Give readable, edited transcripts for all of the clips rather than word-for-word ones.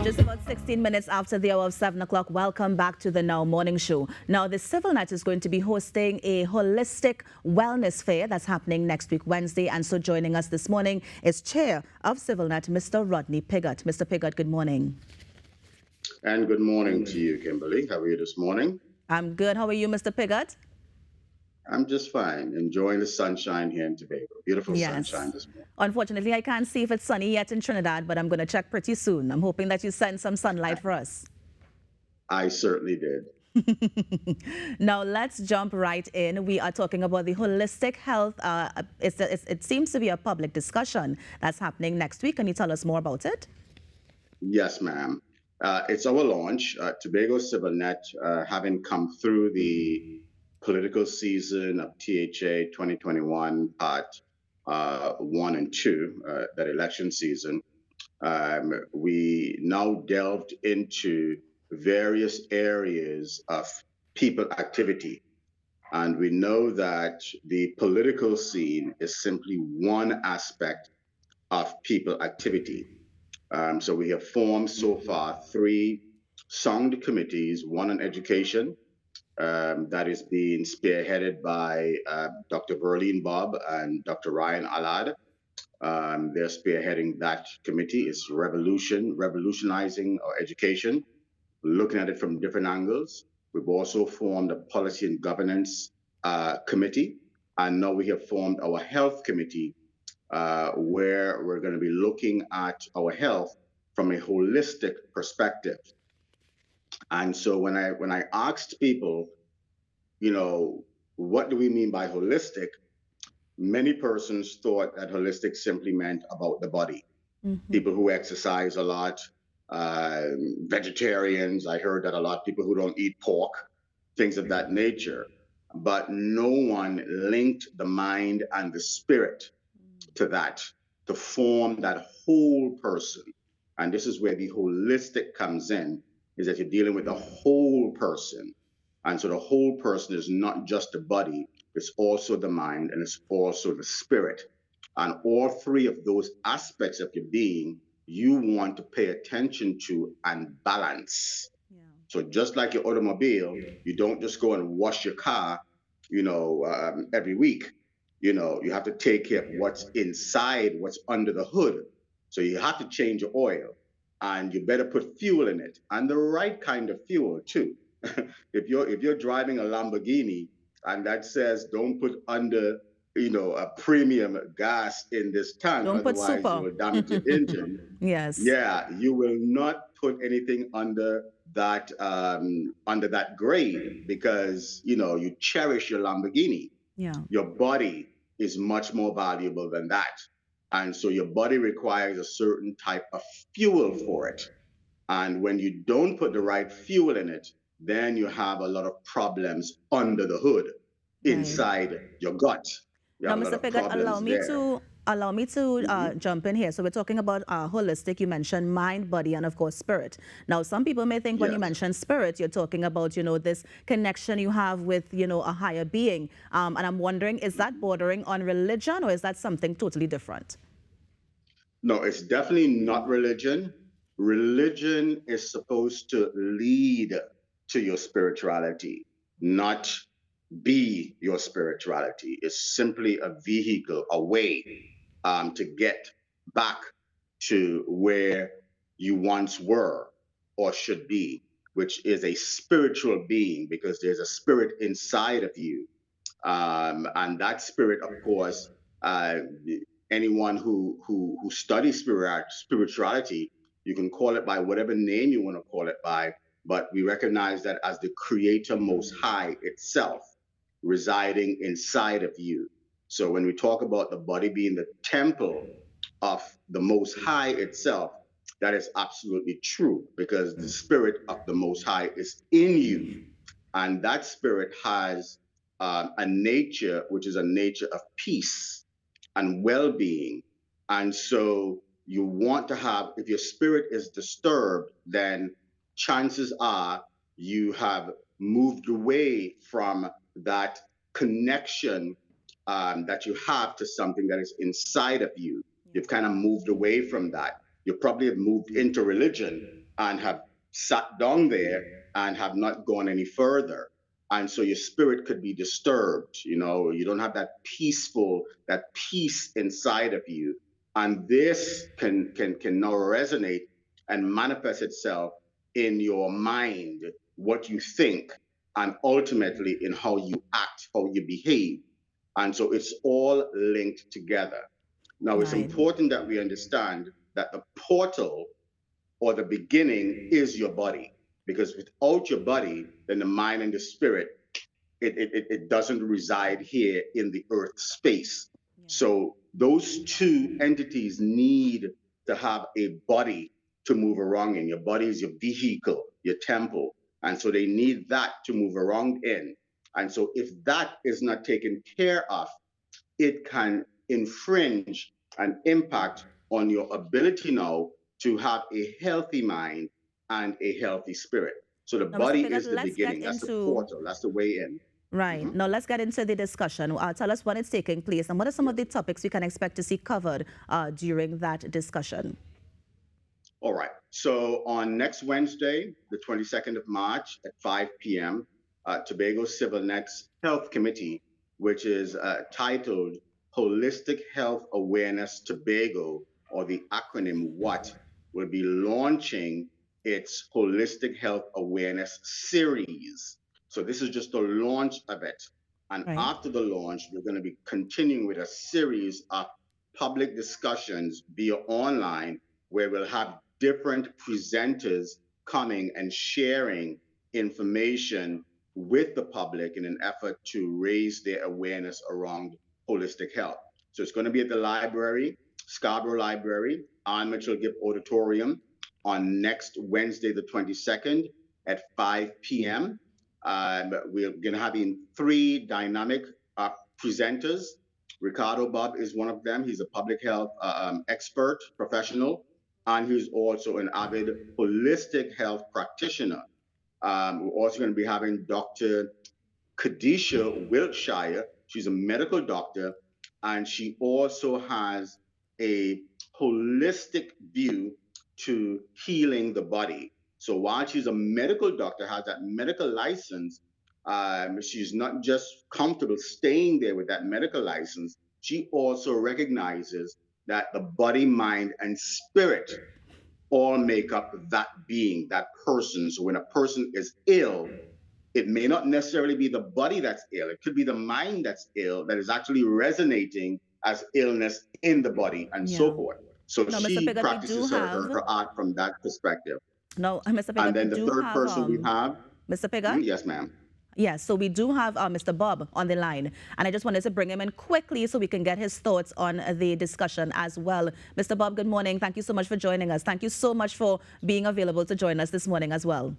Just about 16 minutes after the hour of 7 o'clock, welcome back to the Now Morning Show. Now, the Civil Net is going to be hosting a holistic wellness fair that's happening next week, Wednesday. And so joining us this morning is Chair of Civil Net, Mr. Rodney Pigott. Mr. Pigott, good morning. And good morning to you, Kimberly. How are you this morning? I'm good. How are you, Mr. Pigott? I'm just fine, enjoying the sunshine here in Tobago. Beautiful sunshine this morning. Unfortunately, I can't see if it's sunny yet in Trinidad, but I'm going to check pretty soon. I'm hoping that you send some sunlight for us. I certainly did. Now, let's jump right in. We are talking about the holistic health. It seems to be a public discussion that's happening next week. Can you tell us more about it? Yes, ma'am. It's our launch. Tobago Civil Net, having come through the political season of THA 2021 Part 1 and 2, that election season, we now delved into various areas of people activity. And we know that the political scene is simply one aspect of people activity. So we have formed so far 3 sound committees, one on education, that is being spearheaded by Dr. Verlene Bob and Dr. Ryan Allard. They're spearheading that committee. It's revolutionizing our education, looking at it from different angles. We've also formed a policy and governance committee, and now we have formed our health committee, where we're going to be looking at our health from a holistic perspective. And so when I asked people, what do we mean by holistic? Many persons thought that holistic simply meant about the body. Mm-hmm. People who exercise a lot, vegetarians, I heard that a lot, people who don't eat pork, things of that nature. But no one linked the mind and the spirit to that, to form that whole person. And this is where the holistic comes in, is that you're dealing with the whole person. And so the whole person is not just the body, it's also the mind, and it's also the spirit. And all 3 of those aspects of your being, you want to pay attention to and balance. Yeah. So just like your automobile, you don't just go and wash your car, every week. You have to take care of what's inside, what's under the hood. So you have to change your oil, and you better put fuel in it, and the right kind of fuel too. If you're driving a Lamborghini and that says don't put under a premium gas in this tank, don't otherwise you will damage your engine. Yes. Yeah, you will not put anything under that grade, because you cherish your Lamborghini. Yeah. Your body is much more valuable than that. And so your body requires a certain type of fuel for it. And when you don't put the right fuel in it, then you have a lot of problems under the hood, inside your gut. Now, Mr. Pigott, allow me to jump in here. So we're talking about holistic. You mentioned mind, body, and of course spirit. Now, some people may think when you mention spirit, you're talking about this connection you have with a higher being. And I'm wondering, is that bordering on religion, or is that something totally different? No, it's definitely not religion. Religion is supposed to lead to your spirituality, not be your spirituality. It's simply a vehicle, a way to get back to where you once were or should be, which is a spiritual being, because there's a spirit inside of you. And that spirit, of course, anyone who studies spirituality, you can call it by whatever name you want to call it by, but we recognize that as the Creator Most High itself residing inside of you. So when we talk about the body being the temple of the Most High itself, that is absolutely true, because the spirit of the Most High is in you. And that spirit has a nature, which is a nature of peace and well-being. And so you want to have, if your spirit is disturbed, then chances are you have moved away from that connection that you have to something that is inside of you. You've kind of moved away from that. You probably have moved into religion, and have sat down there and have not gone any further. And so your spirit could be disturbed. You don't have that peace inside of you. And this can now resonate and manifest itself in your mind, what you think, and ultimately in how you act, how you behave. And so it's all linked together. Now, it's Right. important that we understand that the portal or the beginning is your body, because without your body, then the mind and the spirit, it doesn't reside here in the earth space. Yeah. So those two entities need to have a body to move around in. Your body is your vehicle, your temple. And so they need that to move around in. And so if that is not taken care of, it can infringe and impact on your ability now to have a healthy mind and a healthy spirit. So the Now, Mr. body Piggott, is the let's get beginning. That's the into portal. That's the way in. right. Now let's get into the discussion. Tell us when it's taking place and what are some of Yes. the topics we can expect to see covered during that discussion. All right. So on next Wednesday, the 22nd of March at 5 p.m., Tobago Civil Next Health Committee, which is titled Holistic Health Awareness Tobago, or the acronym WHAT, will be launching its Holistic Health Awareness series. So this is just the launch of it. And Right. after the launch, we're going to be continuing with a series of public discussions via online where we'll have different presenters coming and sharing information with the public in an effort to raise their awareness around holistic health. So it's going to be at the library, Scarborough Library, on Mitchell Gibb Auditorium on next Wednesday, the 22nd at 5 p.m. We're going to have three dynamic presenters. Ricardo Bob is one of them. He's a public health expert, professional, and he's also an avid holistic health practitioner. We're also going to be having Dr. Kadisha Wiltshire. She's a medical doctor, and she also has a holistic view to healing the body. So while she's a medical doctor, has that medical license, she's not just comfortable staying there with that medical license. She also recognizes that the body, mind, and spirit all make up that being, that person. So when a person is ill, it may not necessarily be the body that's ill. It could be the mind that's ill that is actually resonating as illness in the body and so Yeah. forth. So Now, Mr. she Piggott, we do practices have her art from that perspective. no, Mr. And Piggott, we then the do third have person we have, Mr. Piggott. yes, ma'am. Yes, so we do have Mr. Bob on the line, and I just wanted to bring him in quickly so we can get his thoughts on the discussion as well. Mr. Bob, good morning. Thank you so much for joining us. Thank you so much for being available to join us this morning as well.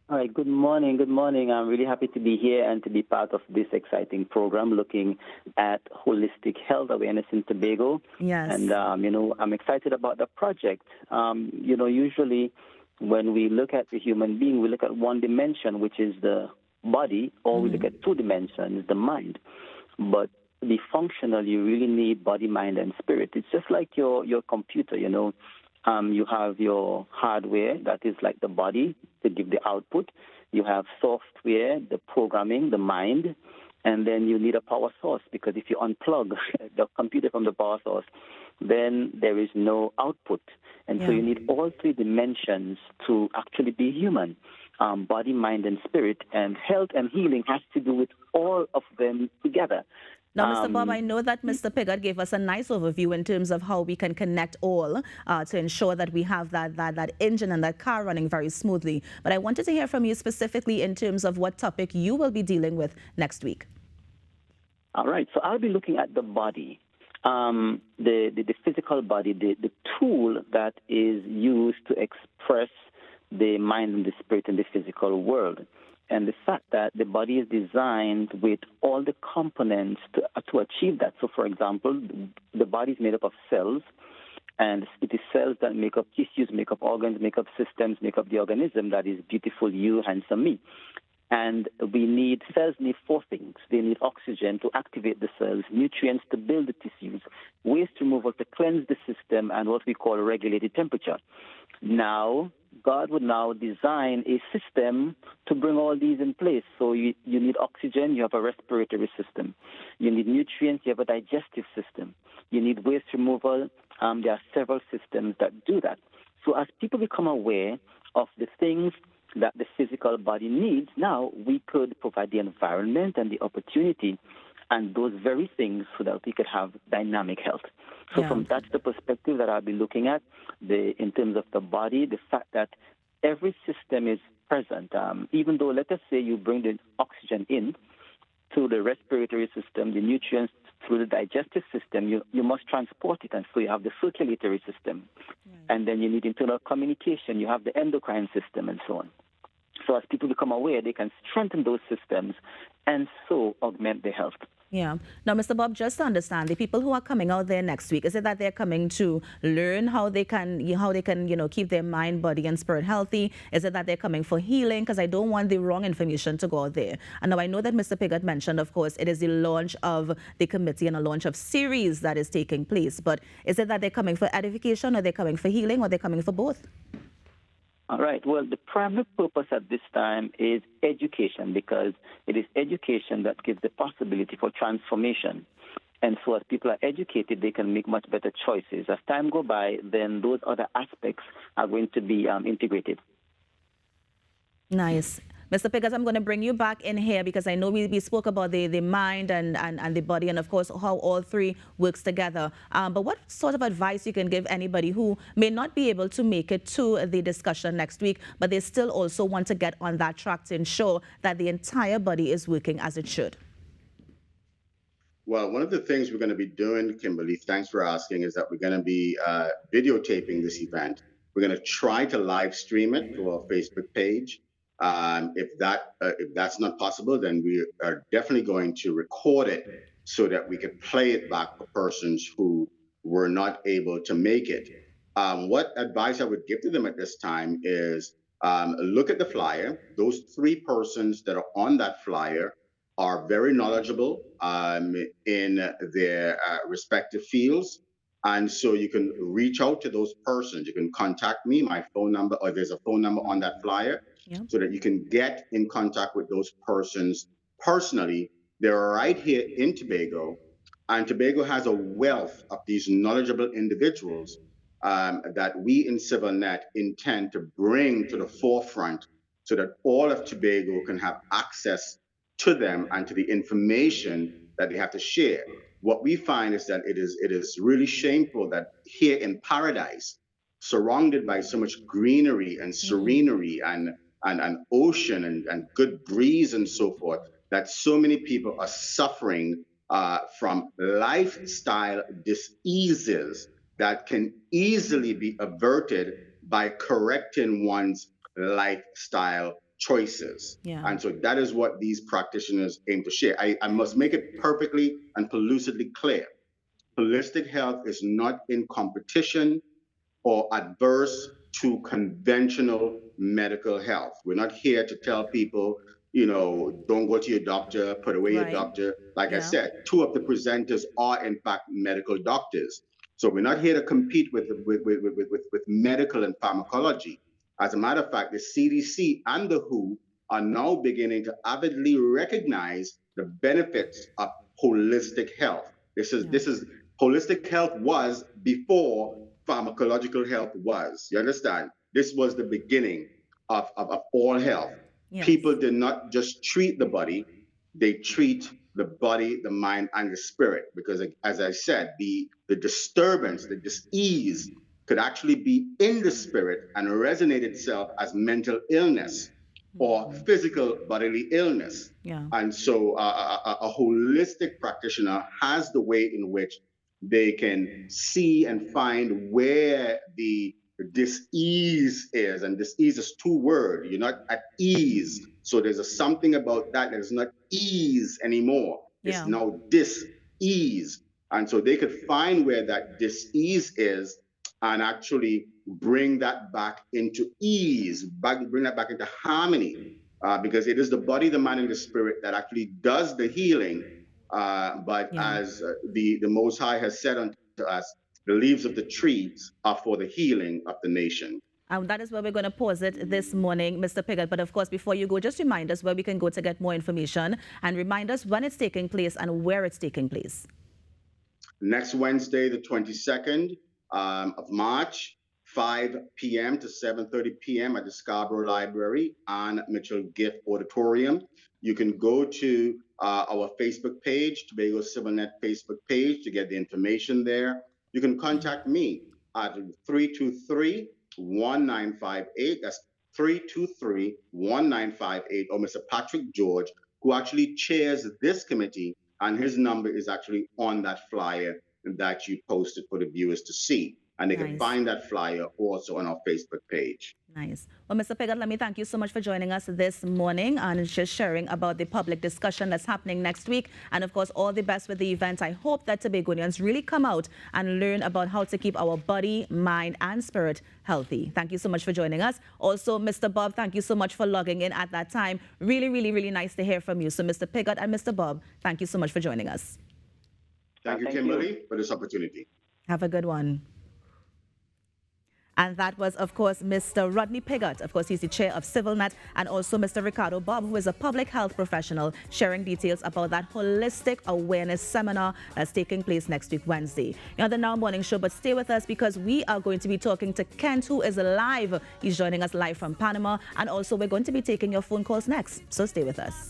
All right, good morning. Good morning. I'm really happy to be here and to be part of this exciting program looking at holistic health awareness in Tobago. Yes. And, I'm excited about the project. Usually when we look at the human being, we look at one dimension, which is the body, or we look at two dimensions, the mind. But to be functional, you really need body, mind, and spirit. It's just like your computer, you have your hardware, that is like the body to give the output. You have software, the programming, the mind, and then you need a power source, because if you unplug the computer from the power source, then there is no output. And so you need all three dimensions to actually be human. Body, mind, and spirit, and health and healing has to do with all of them together. Now, Mr. Bob, I know that Mr. Piggott gave us a nice overview in terms of how we can connect all to ensure that we have that engine and that car running very smoothly. But I wanted to hear from you specifically in terms of what topic you will be dealing with next week. All right. So I'll be looking at the body, the physical body, the tool that is used to express the mind and the spirit in the physical world. And the fact that the body is designed with all the components to achieve that. So, for example, the body is made up of cells, and it is cells that make up tissues, make up organs, make up systems, make up the organism that is beautiful, you, handsome me. And cells need four things. They need oxygen to activate the cells, nutrients to build the tissues, waste removal to cleanse the system, and what we call regulated temperature. Now, God would now design a system to bring all these in place. So you need oxygen, you have a respiratory system. You need nutrients, you have a digestive system. You need waste removal. There are several systems that do that. So as people become aware of the things that the physical body needs, now we could provide the environment and the opportunity and those very things so that we could have dynamic health. So that's the perspective that I'll be looking at, in terms of the body, the fact that every system is present. Even though, let us say you bring the oxygen in to the respiratory system, the nutrients through the digestive system, you must transport it. And so you have the circulatory system. And then you need internal communication. You have the endocrine system and so on. So as people become aware, they can strengthen those systems and so augment their health. Yeah. Now, Mr. Bob, just to understand, the people who are coming out there next week, is it that they're coming to learn how they can, keep their mind, body, and spirit healthy? Is it that they're coming for healing? Because I don't want the wrong information to go out there. And now I know that Mr. Piggott mentioned, of course, it is the launch of the committee and a launch of series that is taking place. But is it that they're coming for edification, or they're coming for healing, or they're coming for both? All right. Well, the primary purpose at this time is education, because it is education that gives the possibility for transformation. And so as people are educated, they can make much better choices. As time goes by, then those other aspects are going to be integrated. Nice. Mr. Piggott, I'm going to bring you back in here because I know we spoke about the mind and the body and, of course, how all three works together. But what sort of advice you can give anybody who may not be able to make it to the discussion next week, but they still also want to get on that track to ensure that the entire body is working as it should? Well, one of the things we're going to be doing, Kimberly, thanks for asking, is that we're going to be videotaping this event. We're going to try to live stream it to our Facebook page. If that's not possible, then we are definitely going to record it so that we can play it back for persons who were not able to make it. What advice I would give to them at this time is look at the flyer. Those three persons that are on that flyer are very knowledgeable in their respective fields. And so you can reach out to those persons. You can contact me, my phone number, or there's a phone number on that flyer, so that you can get in contact with those persons personally. They're right here in Tobago, and Tobago has a wealth of these knowledgeable individuals that we in CivilNet intend to bring to the forefront so that all of Tobago can have access to them and to the information that they have to share. What we find is that it is really shameful that here in paradise, surrounded by so much greenery and serenery and ocean and good breeze and so forth, that so many people are suffering from lifestyle diseases that can easily be averted by correcting one's lifestyle choices. And so that is what these practitioners aim to share. I must make it perfectly and lucidly clear. Holistic health is not in competition or adverse to conventional medical health. We're not here to tell people, don't go to your doctor, put away your doctor. Like I said, two of the presenters are in fact medical doctors. So we're not here to compete with medical and pharmacology. As a matter of fact, the CDC and the WHO are now beginning to avidly recognize the benefits of holistic health. This is holistic health was before pharmacological health was. You understand? This was the beginning of all health. People did not just treat the body, they treat the body, the mind, and the spirit. Because as I said, the disturbance, the dis-ease could actually be in the spirit and resonate itself as mental illness or physical bodily illness. And so a holistic practitioner has the way in which they can see and find where the dis-ease is. And dis-ease is two words. You're not at ease. So there's something about that is not ease anymore. It's now dis-ease. And so they could find where that dis-ease is and actually bring that back into ease, bring that back into harmony, because it is the body, the mind, and the spirit that actually does the healing. But as the Most High has said unto us, the leaves of the trees are for the healing of the nation. And that is where we're going to pause it this morning, Mr. Pigott. But of course, before you go, just remind us where we can go to get more information and remind us when it's taking place and where it's taking place. Next Wednesday, the 22nd of March, 5 p.m. to 7:30 p.m. at the Scarborough Library and Mitchell Gift Auditorium. You can go to our Facebook page, Tobago CivilNet Facebook page, to get the information there. You can contact me at 323-1958. That's 323-1958, or Mr. Patrick George, who actually chairs this committee, and his number is actually on that flyer that you posted for the viewers to see. And they can find that flyer also on our Facebook page. Nice. Well, Mr. Pigott, let me thank you so much for joining us this morning and just sharing about the public discussion that's happening next week. And of course, all the best with the event. I hope that Tobagonians really come out and learn about how to keep our body, mind, and spirit healthy. Thank you so much for joining us. Also, Mr. Bob, thank you so much for logging in at that time. Really, really, really nice to hear from you. So, Mr. Pigott and Mr. Bob, thank you so much for joining us. Thank you, Kimberly, for this opportunity. Have a good one. And that was, of course, Mr. Rodney Pigott. Of course, he's the chair of CivilNet, and also Mr. Ricardo Bob, who is a public health professional, sharing details about that holistic awareness seminar that's taking place next week, Wednesday. You're on the Now Morning Show, but stay with us because we are going to be talking to Kent, who is live. He's joining us live from Panama, and also we're going to be taking your phone calls next. So stay with us.